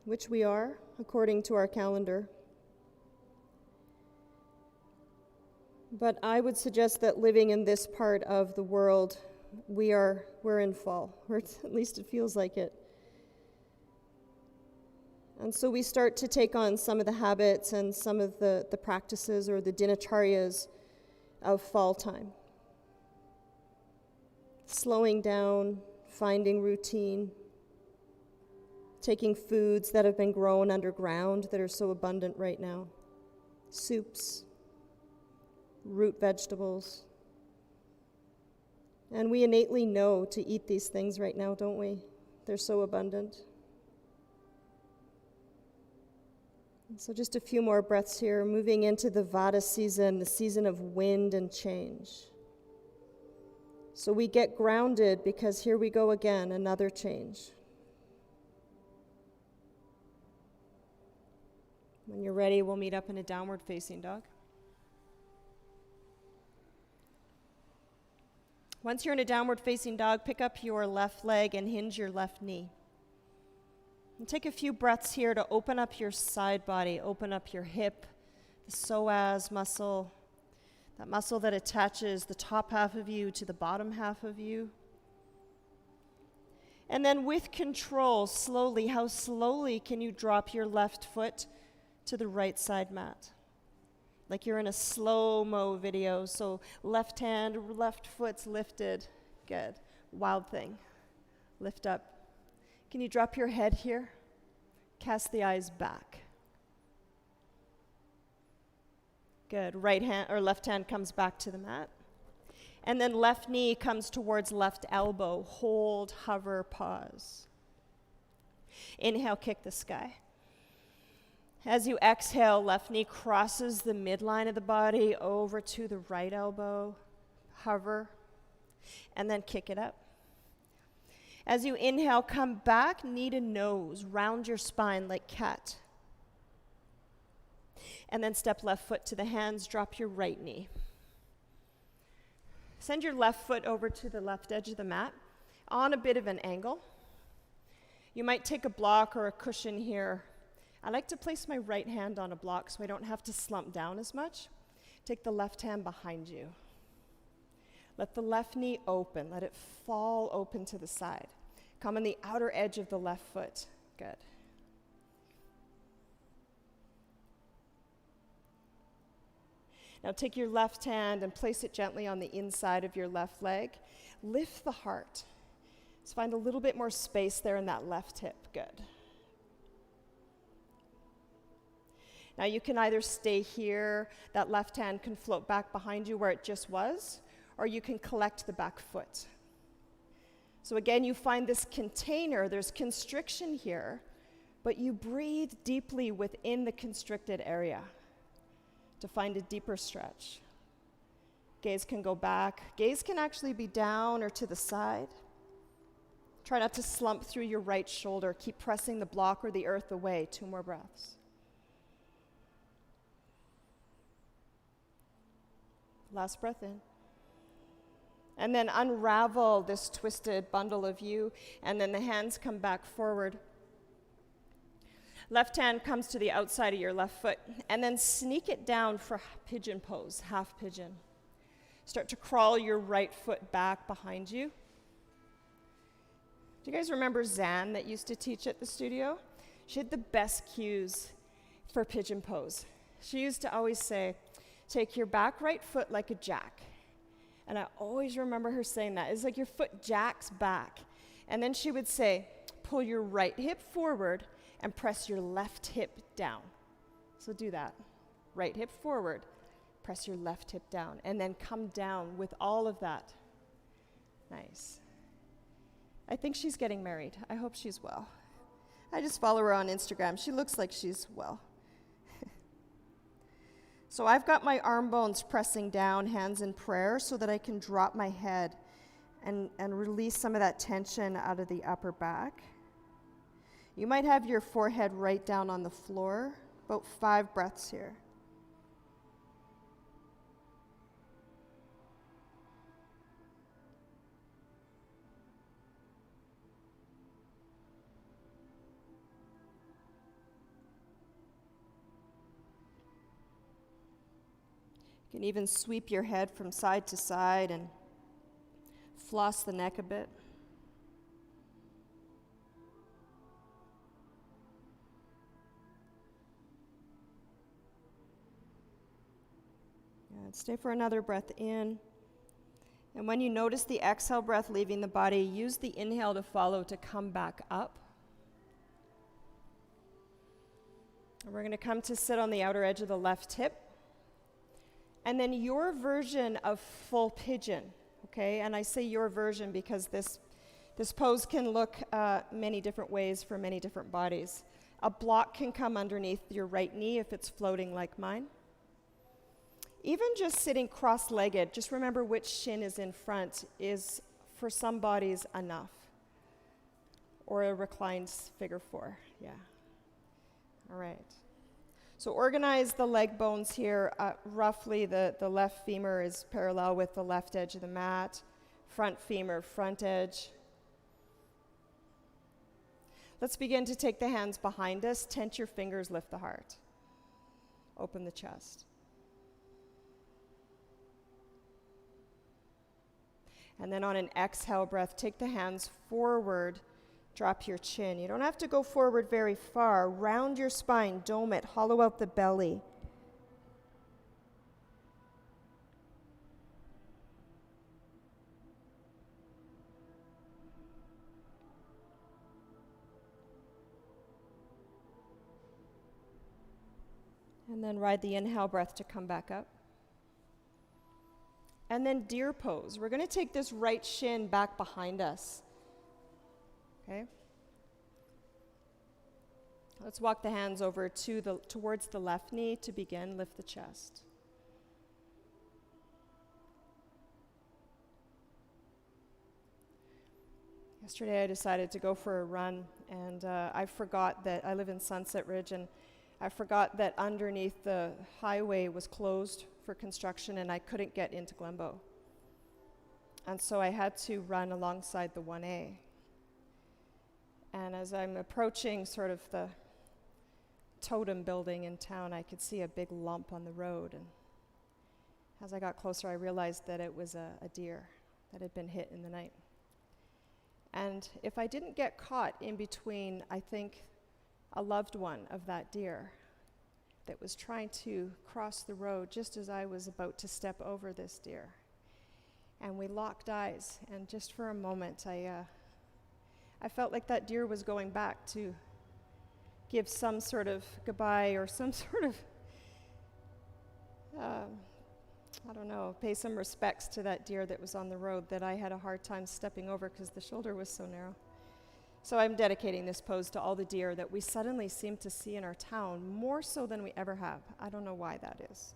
which we are, according to our calendar. But I would suggest that living in this part of the world, we're in fall, or at least it feels like it. And so we start to take on some of the habits and some of the practices or the dinacharyas of fall time. Slowing down, finding routine, taking foods that have been grown underground that are so abundant right now. Soups, root vegetables. And we innately know to eat these things right now, don't we? They're so abundant. So just a few more breaths here, moving into the Vata season, the season of wind and change. So we get grounded because here we go again, another change. When you're ready, we'll meet up in a downward facing dog. Once you're in a downward facing dog, pick up your left leg and hinge your left knee. And take a few breaths here to open up your side body, open up your hip, the psoas muscle, that muscle that attaches the top half of you to the bottom half of you. And then with control, slowly, how slowly can you drop your left foot to the right side mat? Like you're in a slow-mo video, so left hand, left foot's lifted. Good. Wild thing. Lift up. Can you drop your head here? Cast the eyes back. Good. Right hand or left hand comes back to the mat. And then left knee comes towards left elbow. Hold, hover, pause. Inhale, kick the sky. As you exhale, left knee crosses the midline of the body over to the right elbow. Hover. And then kick it up. As you inhale, come back, knee to nose, round your spine like cat. And then step left foot to the hands, drop your right knee. Send your left foot over to the left edge of the mat on a bit of an angle. You might take a block or a cushion here. I like to place my right hand on a block so I don't have to slump down as much. Take the left hand behind you. Let the left knee open. Let it fall open to the side. Come on the outer edge of the left foot. Good. Now take your left hand and place it gently on the inside of your left leg. Lift the heart. Let's find a little bit more space there in that left hip. Good. Now you can either stay here, that left hand can float back behind you where it just was, or you can collect the back foot. So again, you find this container, there's constriction here, but you breathe deeply within the constricted area to find a deeper stretch. Gaze can go back. Gaze can actually be down or to the side. Try not to slump through your right shoulder. Keep pressing the block or the earth away. 2 more breaths. Last breath in. And then unravel this twisted bundle of you, and then the hands come back forward. Left hand comes to the outside of your left foot, and then sneak it down for pigeon pose, half pigeon. Start to crawl your right foot back behind you. Do you guys remember Zan that used to teach at the studio? She had the best cues for pigeon pose. She used to always say, take your back right foot like a jack. And I always remember her saying that. It's like your foot jacks back. And then she would say, pull your right hip forward and press your left hip down. So do that. Right hip forward, press your left hip down, and then come down with all of that. Nice. I think she's getting married. I hope she's well. I just follow her on Instagram. She looks like she's well. So I've got my arm bones pressing down, hands in prayer, so that I can drop my head and release some of that tension out of the upper back. You might have your forehead right down on the floor. About 5 breaths here. You can even sweep your head from side to side and floss the neck a bit. Good. Stay for another breath in. And when you notice the exhale breath leaving the body, use the inhale to follow to come back up. And we're going to come to sit on the outer edge of the left hip. And then your version of full pigeon, okay? And I say your version because this pose can look many different ways for many different bodies. A block can come underneath your right knee if it's floating like mine. Even just sitting cross-legged, just remember which shin is in front is, for some bodies, enough. Or a reclined figure four, yeah. All right. So organize the leg bones here. Roughly, the left femur is parallel with the left edge of the mat. Front femur, front edge. Let's begin to take the hands behind us. Tense your fingers, lift the heart. Open the chest. And then on an exhale breath, take the hands forward, drop your chin. You don't have to go forward very far. Round your spine, dome it, hollow out the belly. And then ride the inhale breath to come back up. And then deer pose. We're going to take this right shin back behind us. Okay? Let's walk the hands over towards the left knee to begin. Lift the chest. Yesterday I decided to go for a run, and I forgot that I live in Sunset Ridge, and I forgot that underneath the highway was closed for construction and I couldn't get into Glenbow. And so I had to run alongside the 1A. And as I'm approaching sort of the totem building in town, I could see a big lump on the road. And as I got closer, I realized that it was a deer that had been hit in the night. And if I didn't get caught in between, I think, a loved one of that deer that was trying to cross the road just as I was about to step over this deer. And we locked eyes, and just for a moment, I felt like that deer was going back to give some sort of goodbye or some sort of, I don't know, pay some respects to that deer that was on the road that I had a hard time stepping over because the shoulder was so narrow. So I'm dedicating this pose to all the deer that we suddenly seem to see in our town, more so than we ever have. I don't know why that is.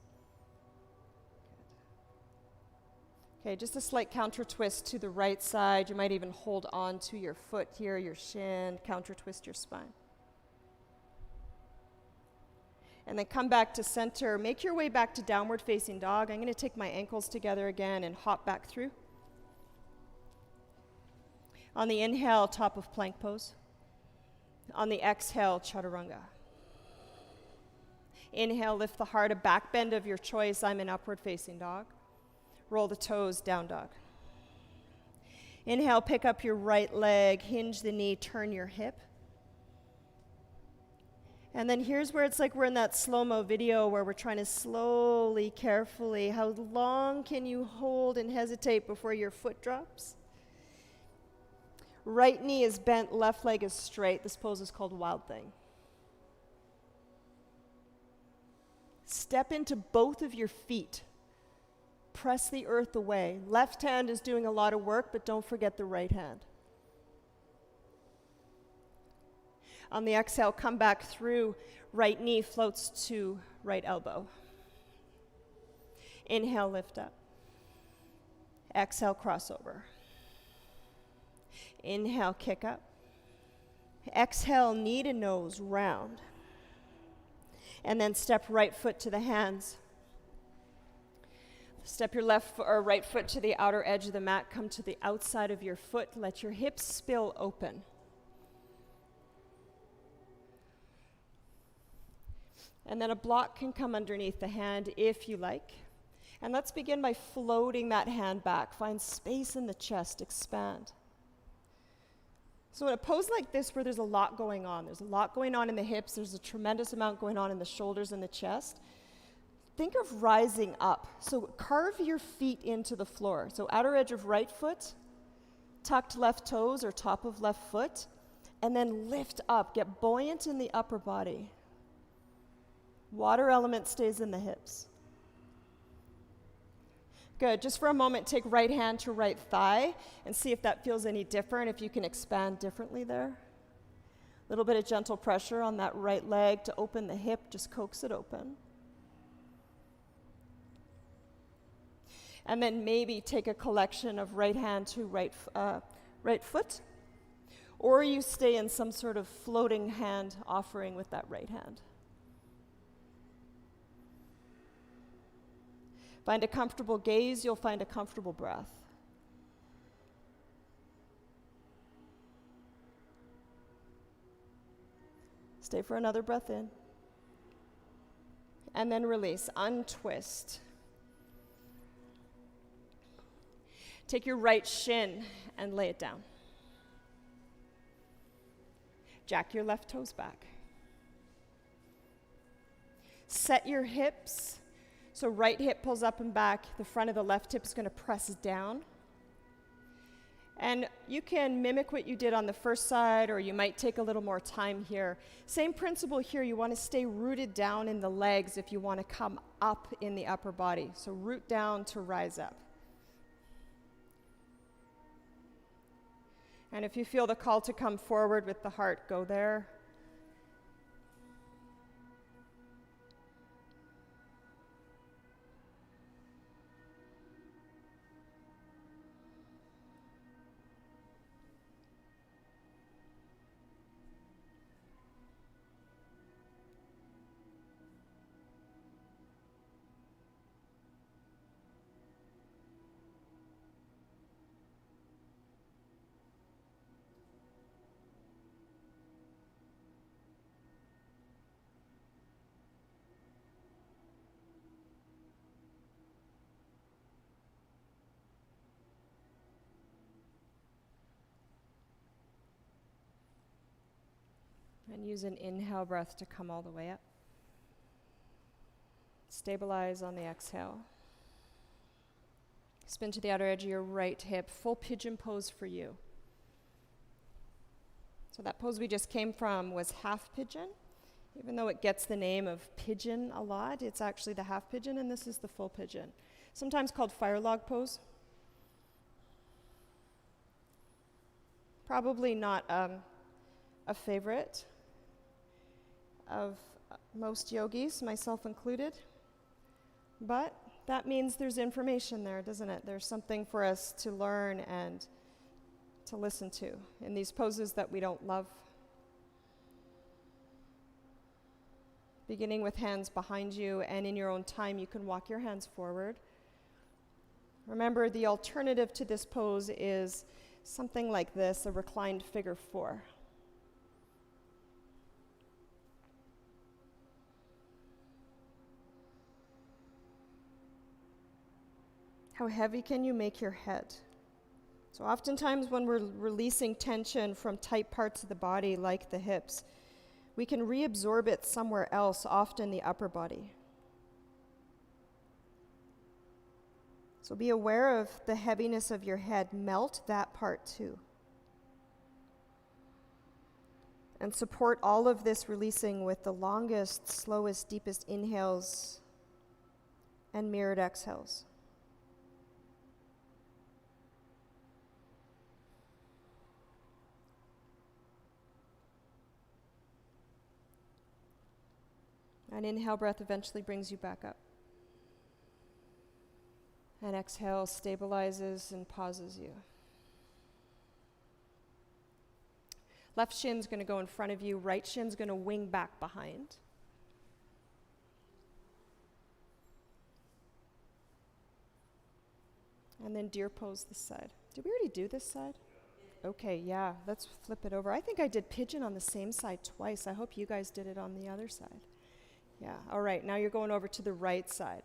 Okay, just a slight counter twist to the right side. You might even hold on to your foot here, your shin, counter twist your spine. And then come back to center. Make your way back to downward facing dog. I'm going to take my ankles together again and hop back through. On the inhale, top of plank pose. On the exhale, chaturanga. Inhale, lift the heart, a back bend of your choice. I'm in upward facing dog. Roll the toes, down dog. Inhale, pick up your right leg, hinge the knee, turn your hip. And then here's where it's like we're in that slow-mo video where we're trying to slowly, carefully, how long can you hold and hesitate before your foot drops? Right knee is bent, left leg is straight. This pose is called Wild Thing. Step into both of your feet. Press the earth away. Left hand is doing a lot of work, but don't forget the right hand. On the exhale, come back through. Right knee floats to right elbow. Inhale, lift up. Exhale, crossover. Inhale, kick up. Exhale, knee to nose, round. And then step right foot to the hands. Step your left or right foot to the outer edge of the mat. Come to the outside of your foot. Let your hips spill open. And then a block can come underneath the hand if you like. And let's begin by floating that hand back. Find space in the chest, expand. So in a pose like this where there's a lot going on, there's a lot going on in the hips, there's a tremendous amount going on in the shoulders and the chest, think of rising up. So carve your feet into the floor. So outer edge of right foot, tucked left toes or top of left foot, and then lift up. Get buoyant in the upper body. Water element stays in the hips. Good. Just for a moment, take right hand to right thigh and see if that feels any different, if you can expand differently there. little bit of gentle pressure on that right leg to open the hip, just coax it open. And then maybe take a collection of right hand to right foot, or you stay in some sort of floating hand offering with that right hand. Find a comfortable gaze, you'll find a comfortable breath. Stay for another breath in. And then release, untwist. Take your right shin and lay it down. Jack your left toes back. Set your hips. So right hip pulls up and back. The front of the left hip is going to press down. And you can mimic what you did on the first side, or you might take a little more time here. Same principle here. You want to stay rooted down in the legs if you want to come up in the upper body. So root down to rise up. And if you feel the call to come forward with the heart, go there. And use an inhale breath to come all the way up. Stabilize on the exhale. Spin to the outer edge of your right hip. Full pigeon pose for you. So that pose we just came from was half pigeon. Even though it gets the name of pigeon a lot, it's actually the half pigeon, and this is the full pigeon. Sometimes called fire log pose. Probably not a favorite of most yogis, myself included. But that means there's information there, doesn't it? There's something for us to learn and to listen to in these poses that we don't love. Beginning with hands behind you, and in your own time, you can walk your hands forward. Remember, the alternative to this pose is something like this, a reclined figure four. How heavy can you make your head? So oftentimes when we're releasing tension from tight parts of the body, like the hips, we can reabsorb it somewhere else, often the upper body. So be aware of the heaviness of your head. Melt that part too. And support all of this releasing with the longest, slowest, deepest inhales and mirrored exhales. An inhale breath eventually brings you back up. And exhale stabilizes and pauses you. Left shin's going to go in front of you. Right shin's going to wing back behind. And then deer pose this side. Did we already do this side? Okay, yeah, let's flip it over. I think I did pigeon on the same side twice. I hope you guys did it on the other side. Yeah, all right, now you're going over to the right side.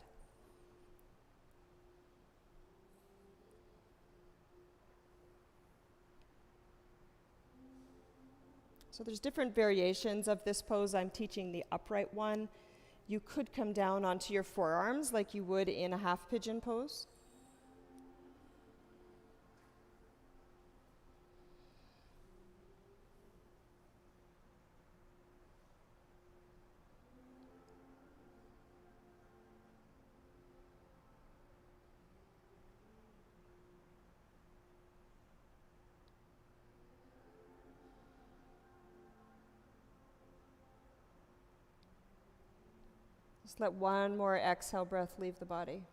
So there's different variations of this pose. I'm teaching the upright one. You could come down onto your forearms like you would in a half pigeon pose. Just let one more exhale breath leave the body.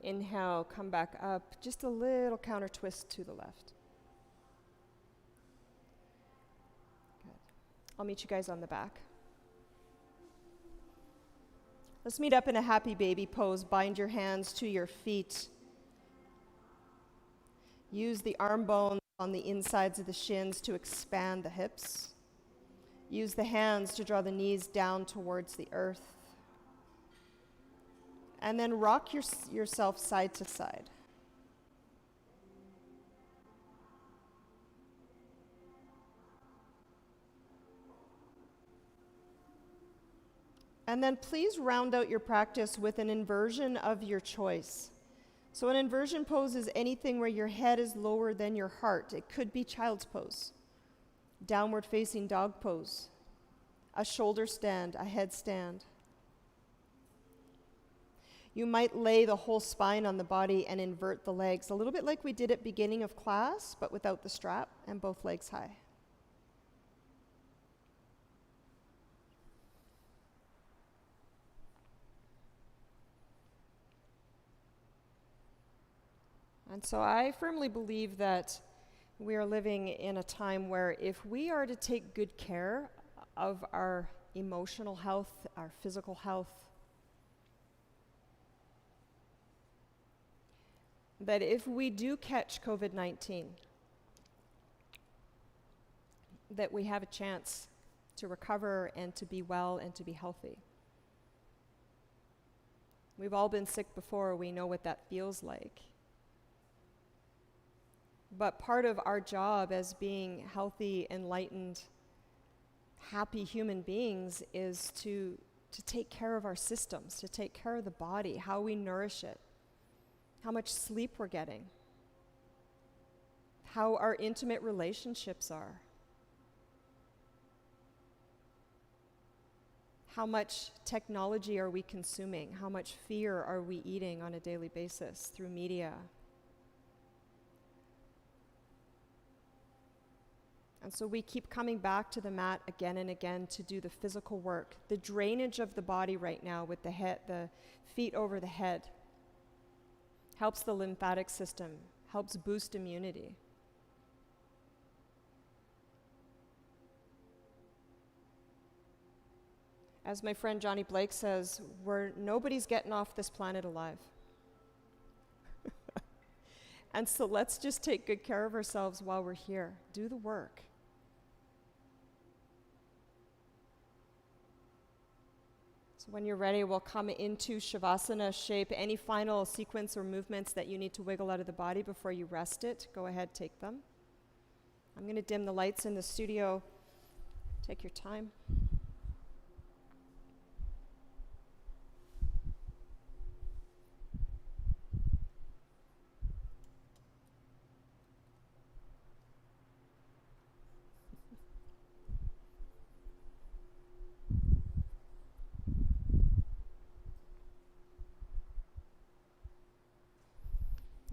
Inhale, come back up, just a little counter twist to the left. Good. I'll meet you guys on the back. Let's meet up in a happy baby pose. Bind your hands to your feet. Use the arm bones on the insides of the shins to expand the hips. Use the hands to draw the knees down towards the earth. And then rock yourself side to side. And then please round out your practice with an inversion of your choice. So an inversion pose is anything where your head is lower than your heart. It could be child's pose, downward facing dog pose, a shoulder stand, a headstand. You might lay the whole spine on the body and invert the legs, a little bit like we did at beginning of class, but without the strap and both legs high. And so I firmly believe that we are living in a time where if we are to take good care of our emotional health, our physical health, that if we do catch COVID-19, that we have a chance to recover and to be well and to be healthy. We've all been sick before, we know what that feels like. But part of our job as being healthy, enlightened, happy human beings is to take care of our systems, to take care of the body, how we nourish it, how much sleep we're getting, how our intimate relationships are, how much technology are we consuming, how much fear are we eating on a daily basis through media. And so we keep coming back to the mat again and again to do the physical work. The drainage of the body right now with the head, the feet over the head, helps the lymphatic system, helps boost immunity. As my friend Johnny Blake says, nobody's getting off this planet alive. And so let's just take good care of ourselves while we're here. Do the work. So when you're ready, we'll come into Shavasana shape. Any final sequence or movements that you need to wiggle out of the body before you rest it, go ahead, take them. I'm going to dim the lights in the studio. Take your time.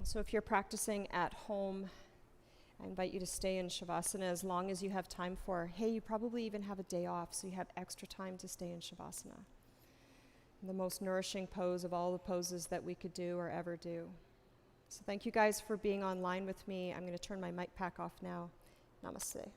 So if you're practicing at home, I invite you to stay in Shavasana as long as you have time for. Hey, you probably even have a day off, so you have extra time to stay in Shavasana. The most nourishing pose of all the poses that we could do or ever do. So thank you guys for being online with me. I'm going to turn my mic pack off now. Namaste.